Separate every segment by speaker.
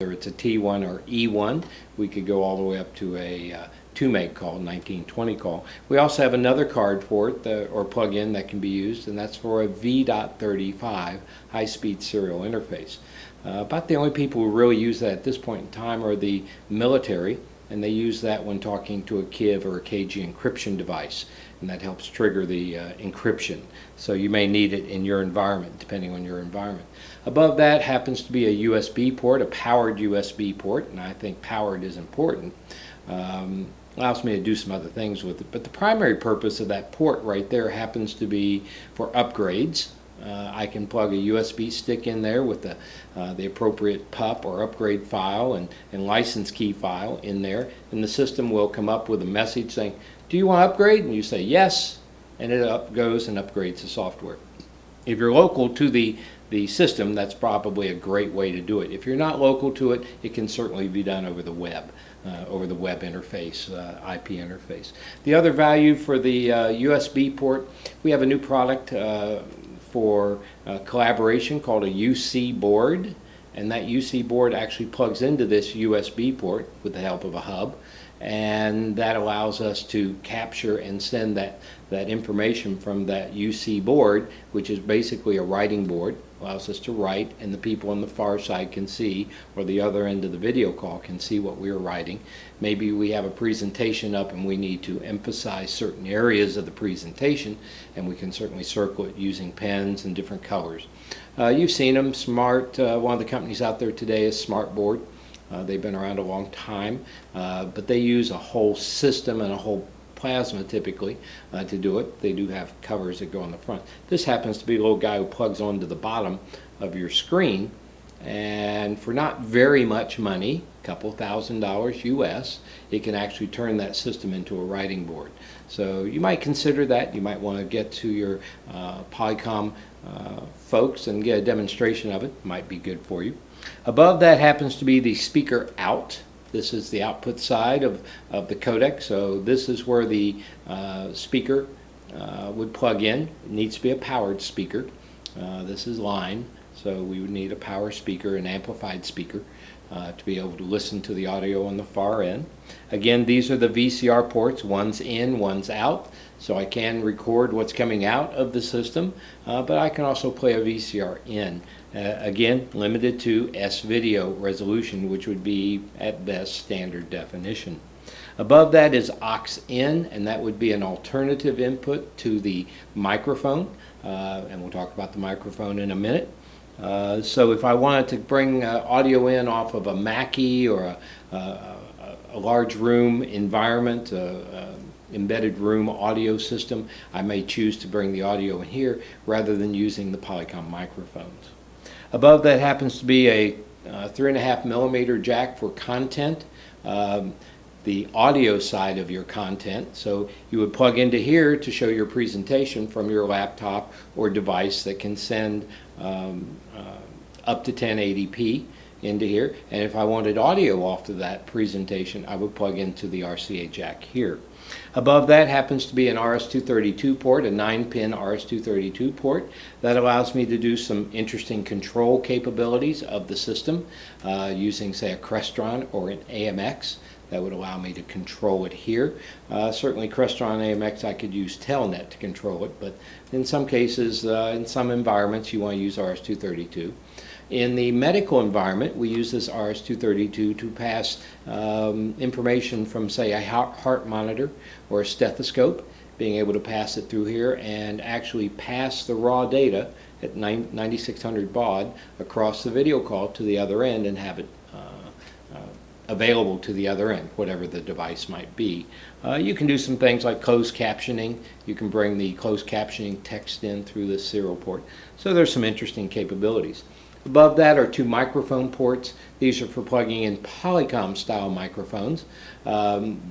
Speaker 1: whether it's a T1 or E1. We could go all the way up to a 2 meg call, 1920 call. We also have another card for it or plug-in that can be used, and that's for a V.35 high-speed serial interface. About the only people who really use that at this point in time are the military, and they use that when talking to a KIV or a KG encryption device, and that helps trigger the encryption. So you may need it in your environment, depending on your environment. Above that happens to be a USB port, a powered USB port, and I think powered is important. Allows me to do some other things with it, but the primary purpose of that port right there happens to be for upgrades. I can plug a USB stick in there with the appropriate PUP or upgrade file and license key file in there, and the system will come up with a message saying, do you want to upgrade? And you say yes, and it goes and upgrades the software. If you're local to the system, that's probably a great way to do it. If you're not local to it, it can certainly be done over the web. Over the web interface, IP interface. The other value for the USB port, we have a new product for collaboration called a UC board, and that UC board actually plugs into this USB port with the help of a hub, and that allows us to capture and send that information from that UC board, which is basically a writing board. Allows us to write, and the people on the far side can see, or the other end of the video call can see what we're writing. Maybe we have a presentation up and we need to emphasize certain areas of the presentation, and we can certainly circle it using pens and different colors. You've seen them. Smart, one of the companies out there today is Smartboard. They've been around a long time, but they use a whole system and a whole plasma typically to do it. They do have covers that go on the front. This happens to be a little guy who plugs onto the bottom of your screen, and for not very much money, a couple $1,000 US, it can actually turn that system into a writing board. So you might consider that. You might want to get to your Polycom folks and get a demonstration of it. Might be good for you. Above that happens to be the speaker out. This is the output side of the codec, so this is where the speaker would plug in. It needs to be a powered speaker. This is line, so we would need a power speaker, an amplified speaker, to be able to listen to the audio on the far end. Again, these are the VCR ports. One's in, one's out, so I can record what's coming out of the system, but I can also play a VCR in. Again, limited to S-video resolution, which would be at best standard definition. Above that is aux in, and that would be an alternative input to the microphone, and we'll talk about the microphone in a minute. So if I wanted to bring audio in off of a Mackie or a large room environment, embedded room audio system, I may choose to bring the audio in here rather than using the Polycom microphones. Above that happens to be a 3.5 millimeter jack for content, the audio side of your content. So you would plug into here to show your presentation from your laptop or device that can send up to 1080p into here. And if I wanted audio off of that presentation, I would plug into the RCA jack here. Above that happens to be an RS-232 port, a 9-pin RS-232 port. That allows me to do some interesting control capabilities of the system using, say, a Crestron or an AMX. That would allow me to control it here. Certainly Crestron AMX, I could use Telnet to control it, but in some cases, in some environments, you want to use RS-232. In the medical environment, we use this RS-232 to pass information from, say, a heart monitor or a stethoscope, being able to pass it through here and actually pass the raw data at 9600 baud across the video call to the other end and have it available to the other end, whatever the device might be. You can do some things like closed captioning. You can bring the closed captioning text in through this serial port. So there's some interesting capabilities. Above that are two microphone ports. These are for plugging in Polycom style microphones. And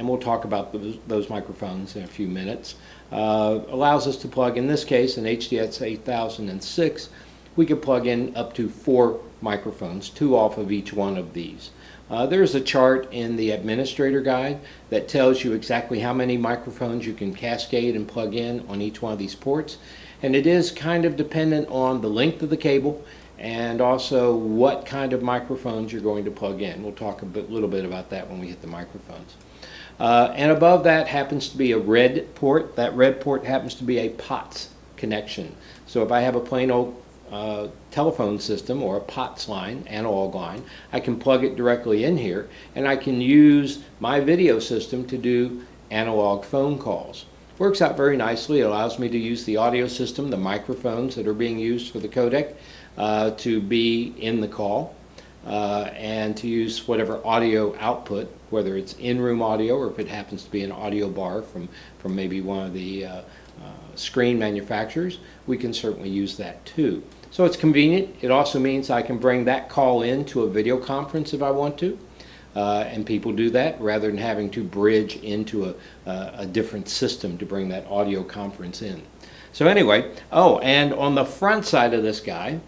Speaker 1: we'll talk about those microphones in a few minutes. Allows us to plug, in this case, an HDX 8006. We could plug in up to 4 microphones, 2 off of each one of these. There's a chart in the administrator guide that tells you exactly how many microphones you can cascade and plug in on each one of these ports. And it is kind of dependent on the length of the cable and also what kind of microphones you're going to plug in. We'll talk little bit about that when we hit the microphones. And above that happens to be a red port. That red port happens to be a POTS connection. So if I have a plain old telephone system or a POTS line, analog line, I can plug it directly in here, and I can use my video system to do analog phone calls. Works out very nicely. It allows me to use the audio system, the microphones that are being used for the codec, to be in the call, and to use whatever audio output, whether it's in-room audio or if it happens to be an audio bar from maybe one of the screen manufacturers, we can certainly use that too. So it's convenient. It also means I can bring that call into a video conference if I want to. And people do that rather than having to bridge into a different system to bring that audio conference in. So anyway, oh, and on the front side of this guy,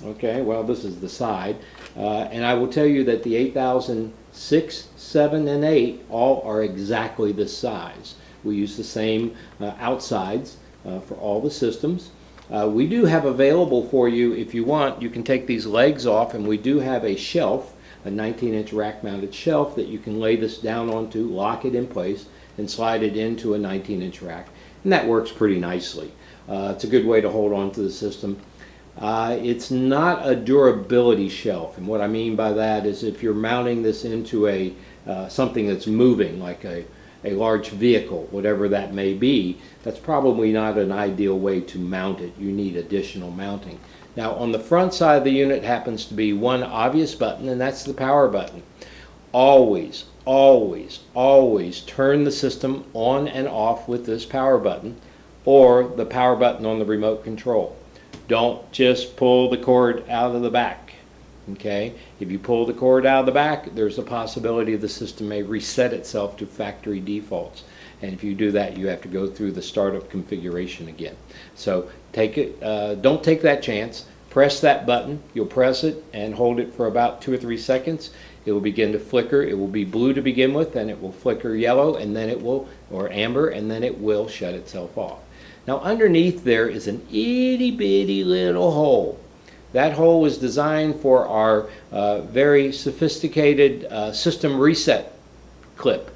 Speaker 1: okay, well, this is the side, and I will tell you that the 8006, 7, and 8 all are exactly this size. We use the same outsides for all the systems. We do have available for you, if you want, you can take these legs off, and we do have a shelf, a 19-inch rack-mounted shelf that you can lay this down onto, lock it in place, and slide it into a 19-inch rack. And that works pretty nicely. It's a good way to hold on to the system. It's not a durability shelf, and what I mean by that is if you're mounting this into a something that's moving, like a large vehicle, whatever that may be, that's probably not an ideal way to mount it. You need additional mounting. Now on the front side of the unit happens to be one obvious button, and that's the power button. Always, always, always turn the system on and off with this power button or the power button on the remote control. Don't just pull the cord out of the back. Okay? If you pull the cord out of the back, there's a possibility the system may reset itself to factory defaults. And if you do that, you have to go through the startup configuration again. So take it, don't take that chance. Press that button. You'll press it and hold it for about 2 or 3 seconds. It will begin to flicker. It will be blue to begin with, then it will flicker yellow, and then it will, or amber, and then it will shut itself off. Now underneath there is an itty bitty little hole. That hole was designed for our very sophisticated system reset clip.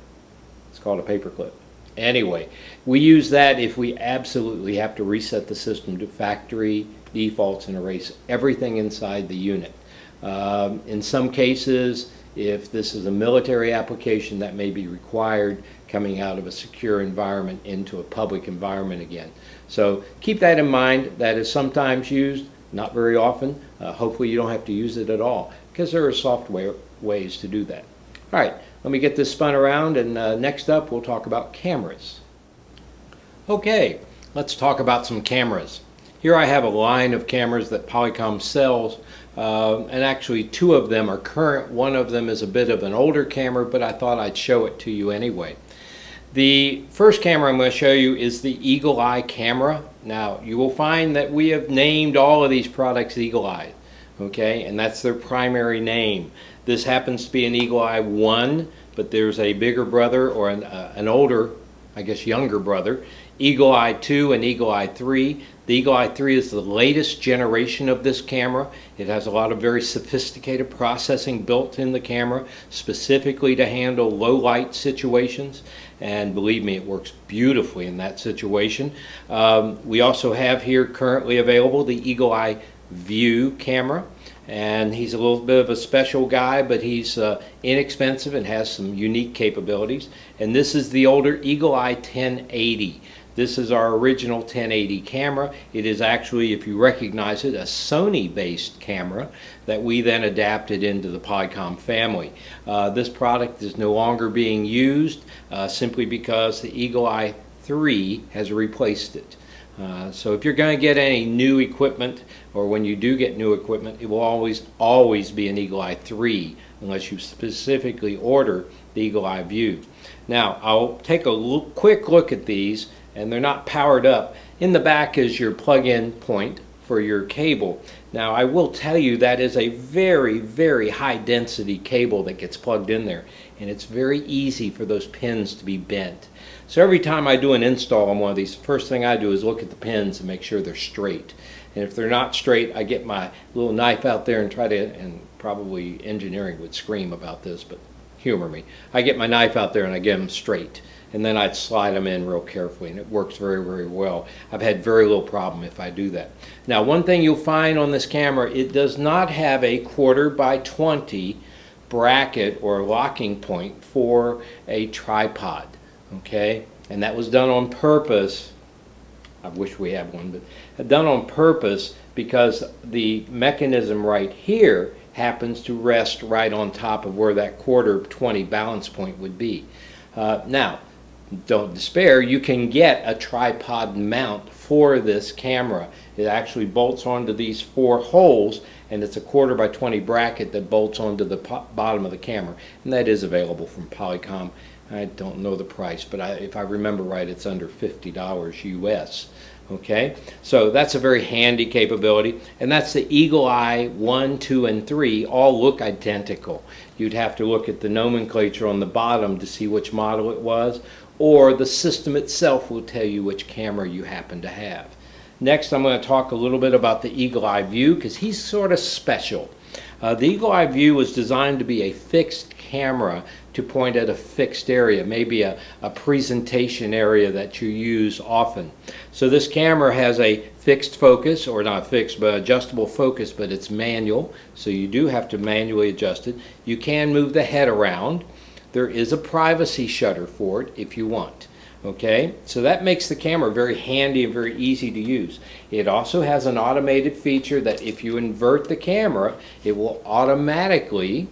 Speaker 1: It's called a paper clip. Anyway, we use that if we absolutely have to reset the system to factory defaults and erase everything inside the unit. In some cases, if this is a military application, that may be required coming out of a secure environment into a public environment again. So keep that in mind. That is sometimes used, not very often. Hopefully you don't have to use it at all, because there are software ways to do that. All right, let me get this spun around, and next up we'll talk about cameras. Okay, let's talk about some cameras. Here I have a line of cameras that Polycom sells, and actually 2 of them are current. One of them is a bit of an older camera, but I thought I'd show it to you anyway. The first camera I'm going to show you is the Eagle Eye camera. Now you will find that we have named all of these products Eagle Eye, okay, and that's their primary name. This happens to be an Eagle Eye 1, but there's a bigger brother, or an older, I guess younger brother, Eagle Eye 2 and Eagle Eye 3. The Eagle Eye 3 is the latest generation of this camera. It has a lot of very sophisticated processing built in the camera, specifically to handle low light situations. And believe me, it works beautifully in that situation. We also have here currently available the Eagle Eye View camera. And he's a little bit of a special guy, but he's inexpensive and has some unique capabilities. And this is the older Eagle Eye 1080. This is our original 1080 camera. It is actually, if you recognize it, a Sony-based camera that we then adapted into the Polycom family. This product is no longer being used simply because the Eagle Eye 3 has replaced it. So if you're going to get any new equipment, or when you do get new equipment, it will always be an Eagle Eye 3 unless you specifically order the Eagle Eye View. Now I'll take a quick look at these, and they're not powered up. In the back is your plug-in point for your cable. Now I will tell you that is a very, very high density cable that gets plugged in there, and it's very easy for those pins to be bent. So every time I do an install on one of these, the first thing I do is look at the pins and make sure they're straight. And if they're not straight, I get my little knife out there and try to, and probably engineering would scream about this, but humor me. I get my knife out there and I get them straight. And then I'd slide them in real carefully, and it works very, very well. I've had very little problem if I do that. Now, one thing you'll find on this camera, it does not have a 1/4x20 bracket or locking point for a tripod, okay? And that was done on purpose. I wish we had one, but done on purpose because the mechanism right here happens to rest right on top of where that 1/4x20 balance point would be. Now, don't despair, you can get a tripod mount for this camera. It actually bolts onto these 4 holes, and it's a 1/4x20 bracket that bolts onto the bottom of the camera, and that is available from Polycom. I don't know the price, but if I remember right, it's under $50 US. Okay, so that's a very handy capability, and that's the Eagle Eye 1, 2, and 3 all look identical. You'd have to look at the nomenclature on the bottom to see which model it was, or the system itself will tell you which camera you happen to have. Next, I'm going to talk a little bit about the Eagle Eye View because he's sort of special. The Eagle Eye View was designed to be a fixed camera to point at a fixed area, maybe a presentation area that you use often. So this camera has a fixed focus, or not fixed, but adjustable focus, but it's manual, so you do have to manually adjust it. You can move the head around. There is a privacy shutter for it if you want. Okay, so that makes the camera very handy and very easy to use. It also has an automated feature that if you invert the camera, it will automatically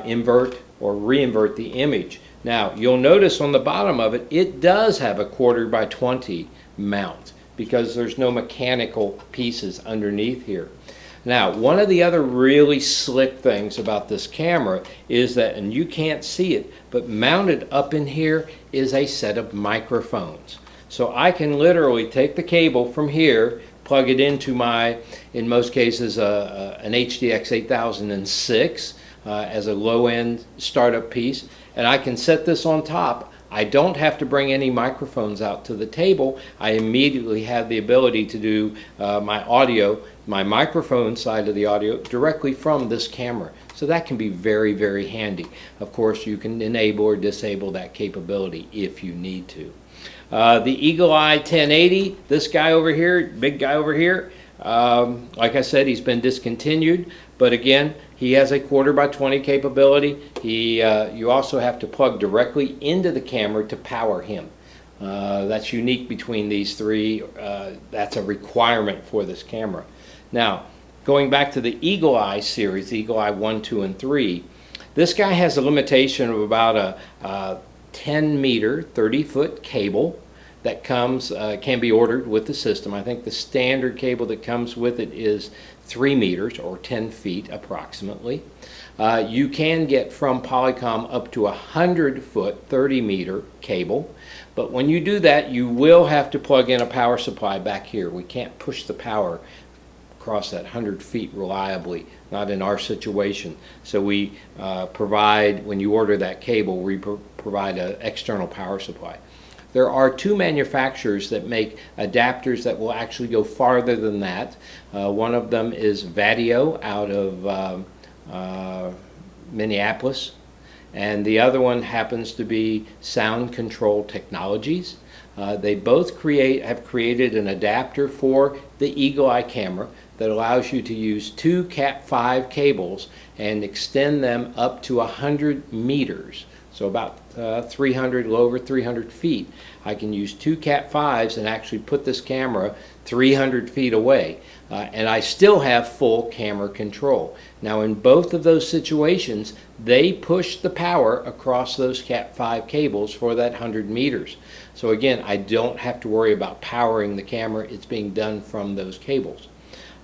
Speaker 1: invert or reinvert the image. Now, you'll notice on the bottom of it, it does have a 1/4x20 mount because there's no mechanical pieces underneath here. Now, one of the other really slick things about this camera is that, and you can't see it, but mounted up in here is a set of microphones. So I can literally take the cable from here, plug it into my, in most cases, an HDX 8006 as a low-end startup piece, and I can set this on top. I don't have to bring any microphones out to the table. I immediately have the ability to do my audio, my microphone side of the audio, directly from this camera. So that can be very, very handy. Of course, you can enable or disable that capability if you need to. The Eagle Eye 1080, this guy over here, big guy over here, like I said, he's been discontinued, but again, he has a 1/4x20 capability. You also have to plug directly into the camera to power him. That's unique between these three. That's a requirement for this camera. Now, going back to the Eagle Eye series, the Eagle Eye 1, 2, and 3, this guy has a limitation of about a 10-meter, 30-foot cable that comes, can be ordered with the system. I think the standard cable that comes with it is 3 meters or 10 feet approximately. You can get from Polycom up to a 100-foot, 30-meter cable, but when you do that, you will have to plug in a power supply back here. We can't push the power across that 100 feet reliably, not in our situation. So we provide, when you order that cable, we provide an external power supply. There are 2 manufacturers that make adapters that will actually go farther than that. One of them is Vadio out of Minneapolis, and the other one happens to be Sound Control Technologies. They both have created an adapter for the Eagle Eye camera that allows you to use 2 Cat5 cables and extend them up to 100 meters. So about 300, a little over 300 feet. I can use 2 Cat5s and actually put this camera 300 feet away. And I still have full camera control. Now in both of those situations, they push the power across those Cat5 cables for that 100 meters. So again, I don't have to worry about powering the camera. It's being done from those cables.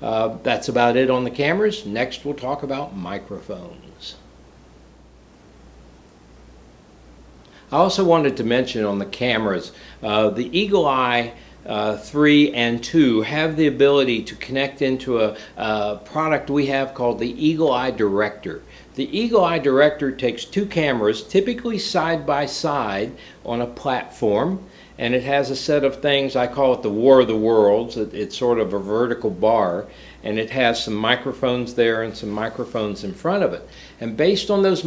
Speaker 1: That's about it on the cameras. Next we'll talk about microphones. I also wanted to mention on the cameras, the Eagle Eye 3 and 2 have the ability to connect into a product we have called the Eagle Eye Director. The Eagle Eye Director takes two cameras, typically side by side on a platform, and it has a set of things, I call it the War of the Worlds. It's sort of a vertical bar, and it has some microphones there and some microphones in front of it. And based on those